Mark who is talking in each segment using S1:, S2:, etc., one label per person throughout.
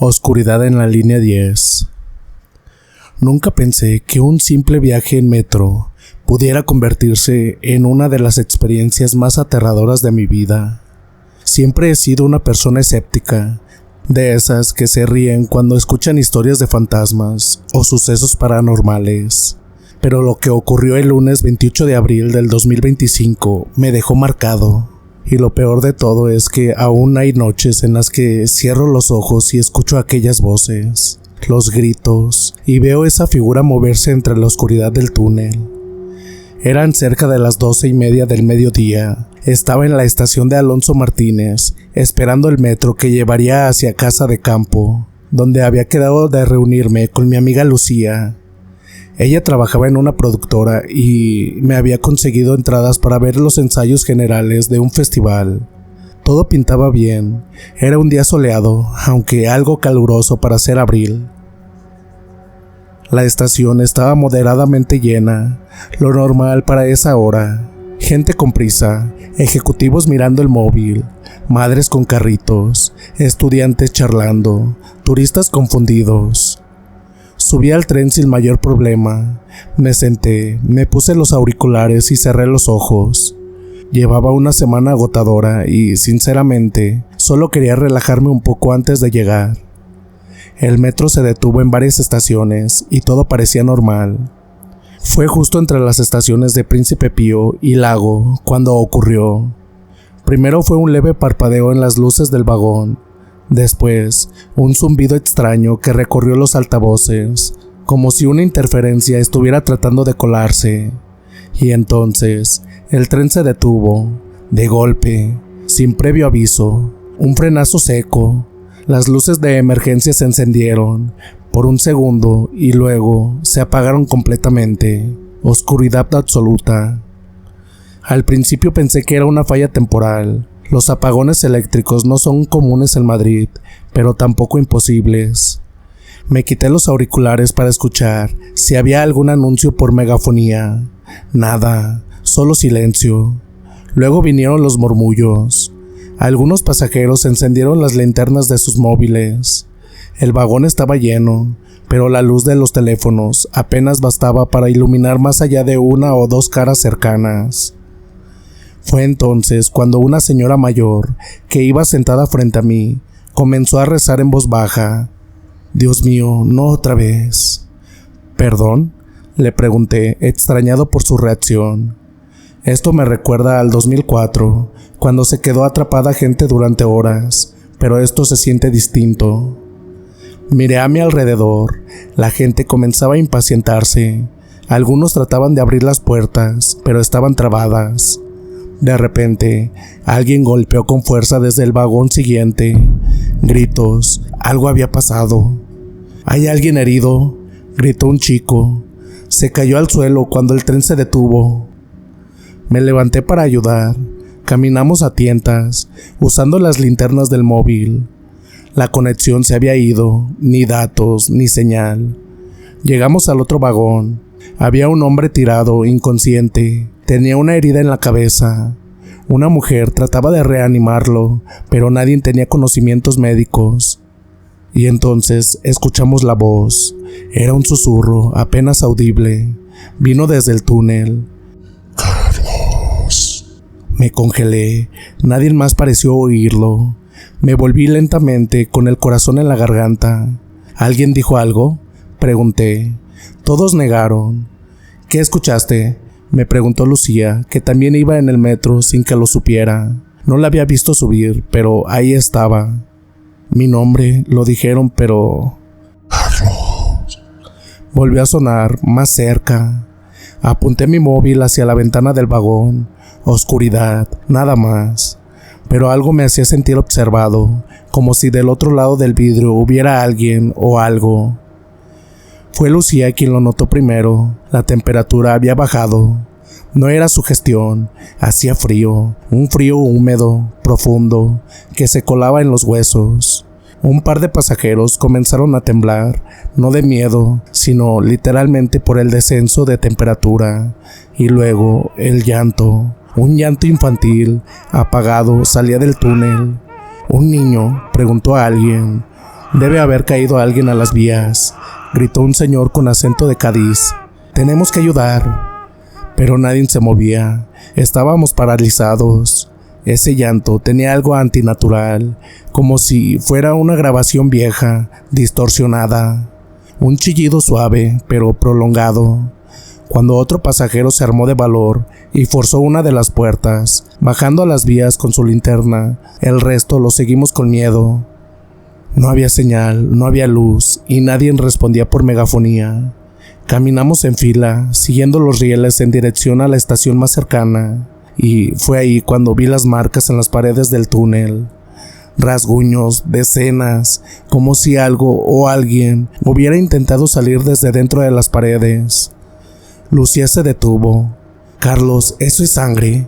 S1: Oscuridad en la línea 10. Nunca pensé que un simple viaje en metro pudiera convertirse en una de las experiencias más aterradoras de mi vida. Siempre he sido una persona escéptica, de esas que se ríen cuando escuchan historias de fantasmas o sucesos paranormales. Pero lo que ocurrió el lunes 28 de abril del 2025 me dejó marcado. Y lo peor de todo es que aún hay noches en las que cierro los ojos y escucho aquellas voces, los gritos, y veo esa figura moverse entre la oscuridad del túnel. Eran cerca de las 12:30 del mediodía. Estaba en la estación de Alonso Martínez, esperando el metro que llevaría hacia Casa de Campo, donde había quedado de reunirme con mi amiga Lucía. Ella trabajaba en una productora y me había conseguido entradas para ver los ensayos generales de un festival. Todo pintaba bien. Era un día soleado, aunque algo caluroso para ser abril. La estación estaba moderadamente llena, lo normal para esa hora. Gente con prisa, ejecutivos mirando el móvil, madres con carritos, estudiantes charlando, turistas confundidos. Subí al tren sin mayor problema. Me senté, me puse los auriculares y cerré los ojos. Llevaba una semana agotadora y, sinceramente, solo quería relajarme un poco antes de llegar. El metro se detuvo en varias estaciones y todo parecía normal. Fue justo entre las estaciones de Príncipe Pío y Lago cuando ocurrió. Primero fue un leve parpadeo en las luces del vagón. Después, un zumbido extraño que recorrió los altavoces, como si una interferencia estuviera tratando de colarse. Y entonces, el tren se detuvo, de golpe, sin previo aviso, un frenazo seco. Las luces de emergencia se encendieron por un segundo y luego se apagaron completamente. Oscuridad absoluta. Al principio pensé que era una falla temporal. Los apagones eléctricos no son comunes en Madrid, pero tampoco imposibles. Me quité los auriculares para escuchar si había algún anuncio por megafonía. Nada, solo silencio. Luego vinieron los murmullos. Algunos pasajeros encendieron las linternas de sus móviles. El vagón estaba lleno, pero la luz de los teléfonos apenas bastaba para iluminar más allá de una o dos caras cercanas. Fue entonces cuando una señora mayor, que iba sentada frente a mí, comenzó a rezar en voz baja. «Dios mío, no otra vez». «¿Perdón?», le pregunté, extrañado por su reacción. Esto me recuerda al 2004, cuando se quedó atrapada gente durante horas, pero esto se siente distinto. Miré a mi alrededor. La gente comenzaba a impacientarse. Algunos trataban de abrir las puertas, pero estaban trabadas. De repente, alguien golpeó con fuerza desde el vagón siguiente. Gritos. Algo había pasado. «¿Hay alguien herido?», gritó un chico. Se cayó al suelo cuando el tren se detuvo. Me levanté para ayudar. Caminamos a tientas, usando las linternas del móvil. La conexión se había ido, ni datos, ni señal. Llegamos al otro vagón. Había un hombre tirado, inconsciente. Tenía una herida en la cabeza. Una mujer trataba de reanimarlo, pero nadie tenía conocimientos médicos. Y entonces escuchamos la voz. Era un susurro, apenas audible. Vino desde el túnel. «Carlos». Me congelé. Nadie más pareció oírlo. Me volví lentamente, con el corazón en la garganta. ¿Alguien dijo algo?, pregunté. Todos negaron. «¿Qué escuchaste?», me preguntó Lucía, que también iba en el metro sin que lo supiera. No la había visto subir, pero ahí estaba. Mi nombre, lo dijeron, pero... «Carlos». Volvió a sonar, más cerca. Apunté mi móvil hacia la ventana del vagón. Oscuridad, nada más. Pero algo me hacía sentir observado, como si del otro lado del vidrio hubiera alguien o algo. Fue Lucía quien lo notó primero. La temperatura había bajado. No era sugestión, hacía frío, un frío húmedo, profundo, que se colaba en los huesos. Un par de pasajeros comenzaron a temblar, no de miedo, sino literalmente por el descenso de temperatura. Y luego el llanto. Un llanto infantil, apagado, salía del túnel. «¿Un niño?», preguntó a alguien. Debe haber caído alguien a las vías, gritó un señor con acento de Cádiz. Tenemos que ayudar. Pero nadie se movía. Estábamos paralizados. Ese llanto tenía algo antinatural, como si fuera una grabación vieja, distorsionada. Un chillido suave, pero prolongado. Cuando otro pasajero se armó de valor y forzó una de las puertas, bajando a las vías con su linterna, el resto lo seguimos con miedo. No había señal, no había luz y nadie respondía por megafonía. Caminamos en fila, siguiendo los rieles en dirección a la estación más cercana, y fue ahí cuando vi las marcas en las paredes del túnel. Rasguños, decenas, como si algo o alguien hubiera intentado salir desde dentro de las paredes. Lucía se detuvo. Carlos, ¿eso es sangre?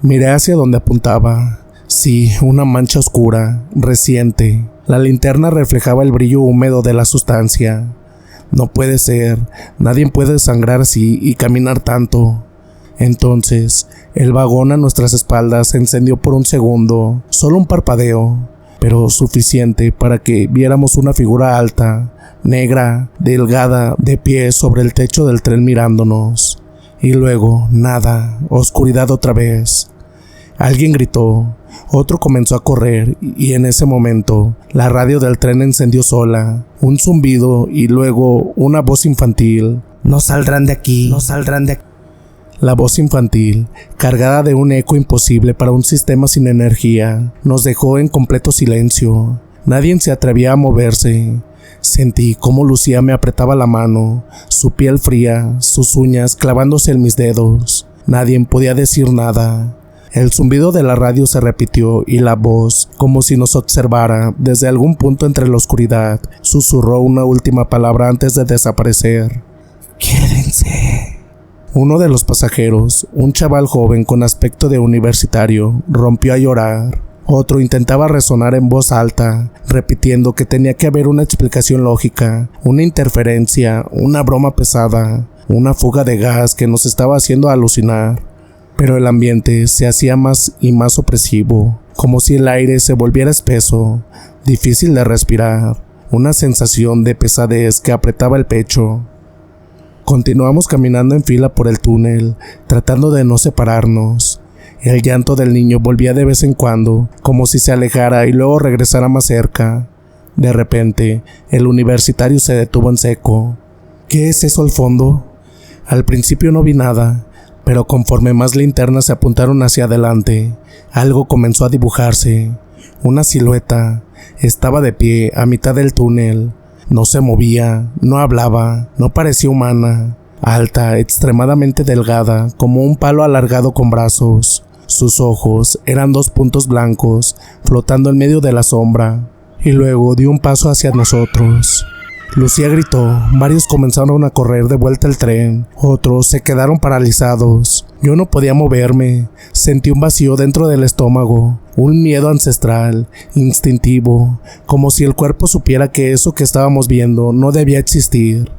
S1: Miré hacia donde apuntaba. Sí, una mancha oscura, reciente. La linterna reflejaba el brillo húmedo de la sustancia. No puede ser, nadie puede sangrar así y caminar tanto. Entonces, el vagón a nuestras espaldas se encendió por un segundo, solo un parpadeo, pero suficiente para que viéramos una figura alta, negra, delgada, de pie sobre el techo del tren mirándonos. Y luego, nada, oscuridad otra vez. Alguien gritó, otro comenzó a correr y en ese momento la radio del tren encendió sola, un zumbido y luego una voz infantil. No saldrán de aquí, no saldrán de aquí. La voz infantil, cargada de un eco imposible para un sistema sin energía, nos dejó en completo silencio. Nadie se atrevía a moverse. Sentí cómo Lucía me apretaba la mano, su piel fría, sus uñas clavándose en mis dedos. Nadie podía decir nada. El zumbido de la radio se repitió y la voz, como si nos observara desde algún punto entre la oscuridad, susurró una última palabra antes de desaparecer. ¡Quédense! Uno de los pasajeros, un chaval joven con aspecto de universitario, rompió a llorar. Otro intentaba resonar en voz alta, repitiendo que tenía que haber una explicación lógica, una interferencia, una broma pesada, una fuga de gas que nos estaba haciendo alucinar. Pero el ambiente se hacía más y más opresivo, como si el aire se volviera espeso, difícil de respirar, una sensación de pesadez que apretaba el pecho. Continuamos caminando en fila por el túnel, tratando de no separarnos. El llanto del niño volvía de vez en cuando, como si se alejara y luego regresara más cerca. De repente, el universitario se detuvo en seco. ¿Qué es eso al fondo? Al principio no vi nada, pero conforme más linternas se apuntaron hacia adelante, algo comenzó a dibujarse. Una silueta. Estaba de pie a mitad del túnel. No se movía, no hablaba, no parecía humana. Alta, extremadamente delgada, como un palo alargado con brazos. Sus ojos eran dos puntos blancos, flotando en medio de la sombra. Y luego dio un paso hacia nosotros. Lucía gritó, varios comenzaron a correr de vuelta al tren, otros se quedaron paralizados. Yo no podía moverme, sentí un vacío dentro del estómago, un miedo ancestral, instintivo, como si el cuerpo supiera que eso que estábamos viendo no debía existir.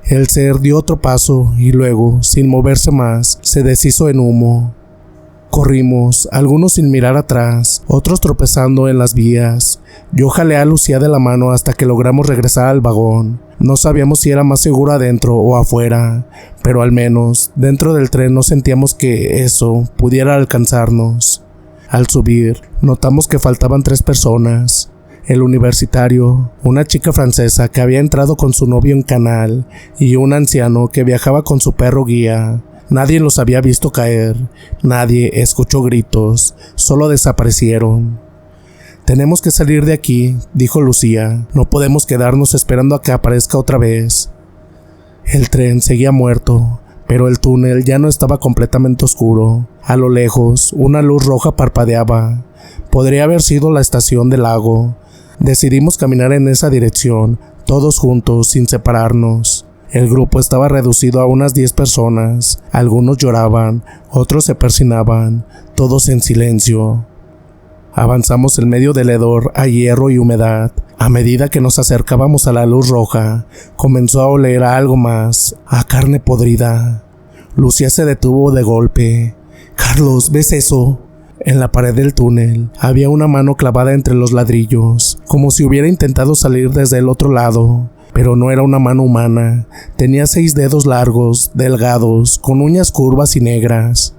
S1: El ser dio otro paso y luego, sin moverse más, se deshizo en humo. Corrimos, algunos sin mirar atrás, otros tropezando en las vías. Yo jalé a Lucía de la mano hasta que logramos regresar al vagón. No sabíamos si era más seguro adentro o afuera, pero al menos dentro del tren no sentíamos que eso pudiera alcanzarnos. Al subir, notamos que faltaban 3 personas. El universitario, una chica francesa que había entrado con su novio en canal y un anciano que viajaba con su perro guía. Nadie los había visto caer, nadie escuchó gritos, solo desaparecieron. Tenemos que salir de aquí, dijo Lucía, no podemos quedarnos esperando a que aparezca otra vez. El tren seguía muerto, pero el túnel ya no estaba completamente oscuro. A lo lejos, una luz roja parpadeaba. Podría haber sido la estación del lago. Decidimos caminar en esa dirección, todos juntos, sin separarnos. El grupo estaba reducido a unas 10 personas. Algunos lloraban, otros se persinaban, todos en silencio. Avanzamos en medio del hedor a hierro y humedad. A medida que nos acercábamos a la luz roja, comenzó a oler a algo más, a carne podrida. Lucía se detuvo de golpe. «Carlos, ¿ves eso?», En la pared del túnel había una mano clavada entre los ladrillos, como si hubiera intentado salir desde el otro lado, pero no era una mano humana. Tenía 6 dedos largos, delgados, con uñas curvas y negras.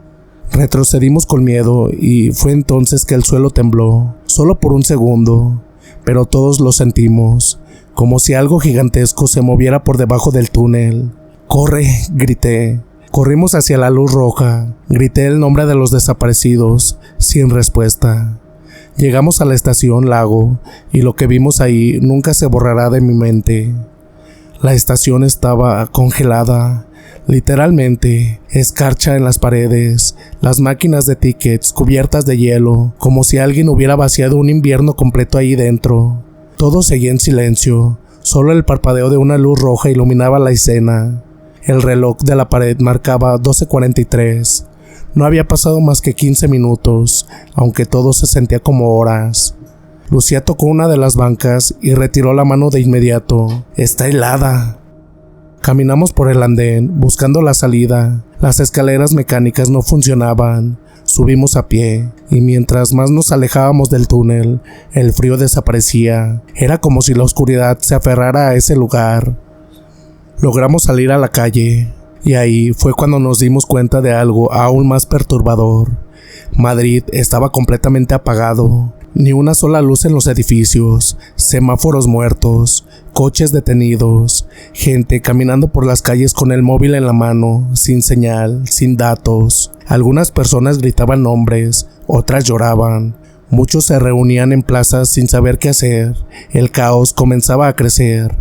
S1: Retrocedimos con miedo y fue entonces que el suelo tembló, solo por un segundo, pero todos lo sentimos, como si algo gigantesco se moviera por debajo del túnel. ¡Corre!, grité. Corrimos hacia la luz roja. Grité el nombre de los desaparecidos, sin respuesta. Llegamos a la estación Lago, y lo que vimos ahí nunca se borrará de mi mente. La estación estaba congelada, literalmente, escarcha en las paredes, las máquinas de tickets cubiertas de hielo, como si alguien hubiera vaciado un invierno completo ahí dentro. Todo seguía en silencio, solo el parpadeo de una luz roja iluminaba la escena. El reloj de la pared marcaba 12:43. No había pasado más que 15 minutos, aunque todo se sentía como horas. Lucía tocó una de las bancas y retiró la mano de inmediato. «Está helada». Caminamos por el andén, buscando la salida. Las escaleras mecánicas no funcionaban. Subimos a pie, y mientras más nos alejábamos del túnel, el frío desaparecía. Era como si la oscuridad se aferrara a ese lugar. Logramos salir a la calle, y ahí fue cuando nos dimos cuenta de algo aún más perturbador. Madrid estaba completamente apagado. Ni una sola luz en los edificios, semáforos muertos, coches detenidos, gente caminando por las calles con el móvil en la mano, sin señal, sin datos. Algunas personas gritaban nombres, otras lloraban. Muchos se reunían en plazas sin saber qué hacer. El caos comenzaba a crecer.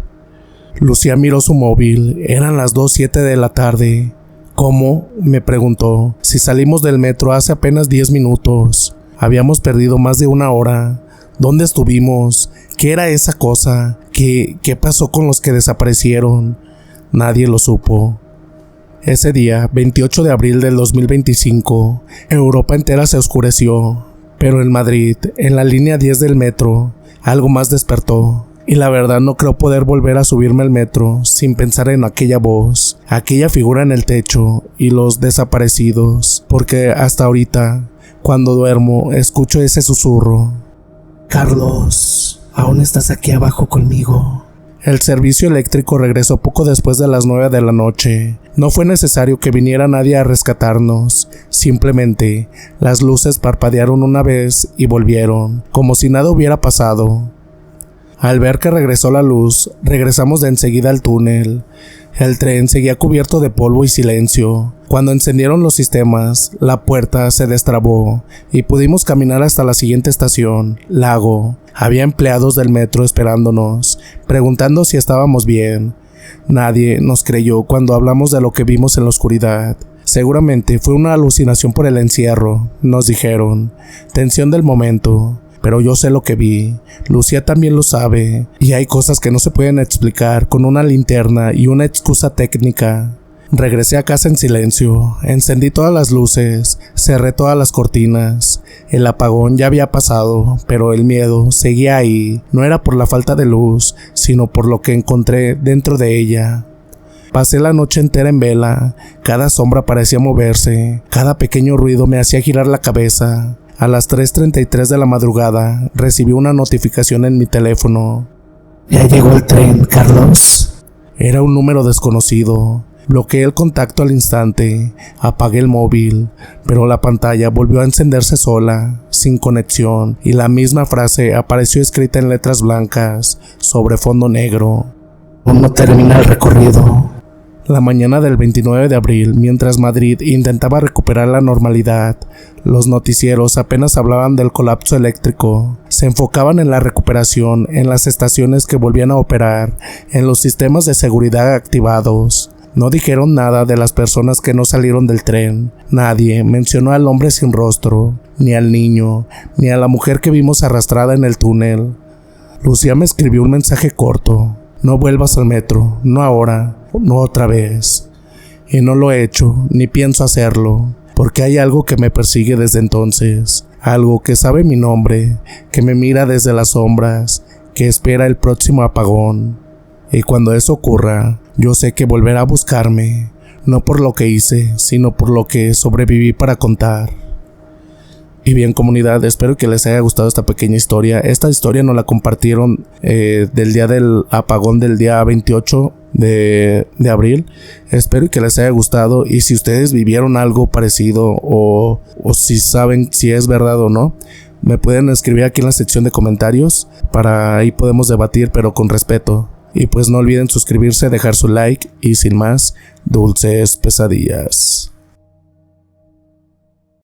S1: Lucía miró su móvil. Eran las 2:07 de la tarde. ¿Cómo?, me preguntó. Si salimos del metro hace apenas 10 minutos. Habíamos perdido más de una hora. ¿Dónde estuvimos? ¿Qué era esa cosa? ¿Qué pasó con los que desaparecieron? Nadie lo supo. Ese día, 28 de abril del 2025, Europa entera se oscureció. Pero en Madrid, en la línea 10 del metro, algo más despertó. Y la verdad no creo poder volver a subirme al metro sin pensar en aquella voz, aquella figura en el techo y los desaparecidos, porque hasta ahorita, cuando duermo, escucho ese susurro. «Carlos, aún estás aquí abajo conmigo». El servicio eléctrico regresó poco después de las 9 de la noche. No fue necesario que viniera nadie a rescatarnos. Simplemente, las luces parpadearon una vez y volvieron, como si nada hubiera pasado. Al ver que regresó la luz, regresamos de enseguida al túnel. El tren seguía cubierto de polvo y silencio. Cuando encendieron los sistemas, la puerta se destrabó y pudimos caminar hasta la siguiente estación, Lago. Había empleados del metro esperándonos, preguntando si estábamos bien. Nadie nos creyó cuando hablamos de lo que vimos en la oscuridad. Seguramente fue una alucinación por el encierro, nos dijeron. Tensión del momento. Pero yo sé lo que vi, Lucía también lo sabe, y hay cosas que no se pueden explicar con una linterna y una excusa técnica. Regresé a casa en silencio, encendí todas las luces, cerré todas las cortinas. El apagón ya había pasado, pero el miedo seguía ahí. No era por la falta de luz, sino por lo que encontré dentro de ella. Pasé la noche entera en vela, cada sombra parecía moverse, cada pequeño ruido me hacía girar la cabeza. A las 3:33 de la madrugada, recibí una notificación en mi teléfono. «Ya llegó el tren, Carlos». Era un número desconocido. Bloqueé el contacto al instante, apagué el móvil, pero la pantalla volvió a encenderse sola, sin conexión, y la misma frase apareció escrita en letras blancas, sobre fondo negro. «Aún no termina el recorrido». La mañana del 29 de abril, mientras Madrid intentaba recuperar la normalidad, los noticieros apenas hablaban del colapso eléctrico. Se enfocaban en la recuperación, en las estaciones que volvían a operar, en los sistemas de seguridad activados. No dijeron nada de las personas que no salieron del tren. Nadie mencionó al hombre sin rostro, ni al niño, ni a la mujer que vimos arrastrada en el túnel. Lucía me escribió un mensaje corto. «No vuelvas al metro, no ahora, no otra vez». Y no lo he hecho, ni pienso hacerlo, porque hay algo que me persigue desde entonces, algo que sabe mi nombre, que me mira desde las sombras, que espera el próximo apagón. Y cuando eso ocurra, yo sé que volverá a buscarme, no por lo que hice, sino por lo que sobreviví para contar. Y bien, comunidad, espero que les haya gustado esta pequeña historia. Esta historia nos la compartieron del día del apagón del día 28 de abril. Espero que les haya gustado, y si ustedes vivieron algo parecido o si saben si es verdad o no, me pueden escribir aquí en la sección de comentarios. Para ahí podemos debatir, pero con respeto. Y pues no olviden suscribirse, dejar su like y sin más, dulces pesadillas.